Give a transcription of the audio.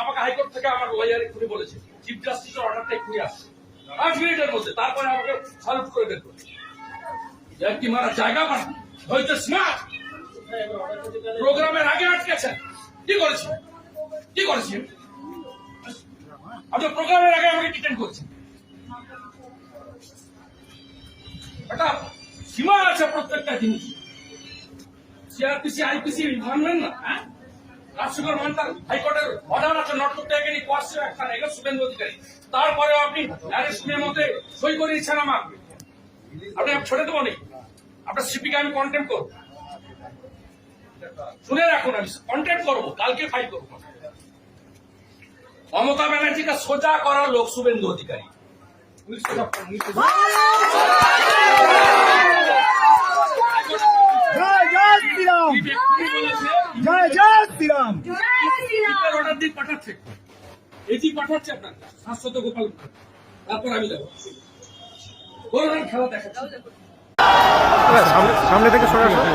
আমাকে হাইকোর্ট থেকে আমার লয়ার এক্ষুনি বলেছে চিফ জাস্টিসের অর্ডারটা এক্ষুনি আসছে 5 মিনিটের মধ্যে, তারপরে আমাকে সালুট করে বের করছে। কি মারা জায়গা পান হয়তো স্মার্ট প্রোগ্রামের আগে আটকেছেন। কি করেছেন কি করেছেন আপনি? প্রোগ্রামের আগে আমাকে ডিটেন করছেন। একটা সীমা আছে প্রত্যেকটা জিনিস। সিআরপিসি আইপিসি মানবেন না? হ্যাঁ, রাজশেখর মান্তার হাইকোর্টের অর্ডার আছে নট করতে গেলে কোয়ার্সে একটা এগুলো শুভেন্দু অধিকারী, তারপরেও আপনি অ্যারেস্ট মেমোতে সই করে দিচ্ছেন আমার। আপনি ছেড়ে দেবো নাকি? আপনার সিপিকে আমি কন্টেম্প করবো, শুনে রাখুন, আমি কন্টেম্প করবো, কালকে ফাইল করবো। মমতা ব্যানার্জিকে সোজা করার লোক শুভেন্দু অধিকারী। অর্ডার দিয়ে পাঠাচ্ছে, এটি পাঠাচ্ছে আপনার শাশ্বত গোপাল, তারপর আমি যাবো খেলা দেখা সামনে থেকে সরাসরি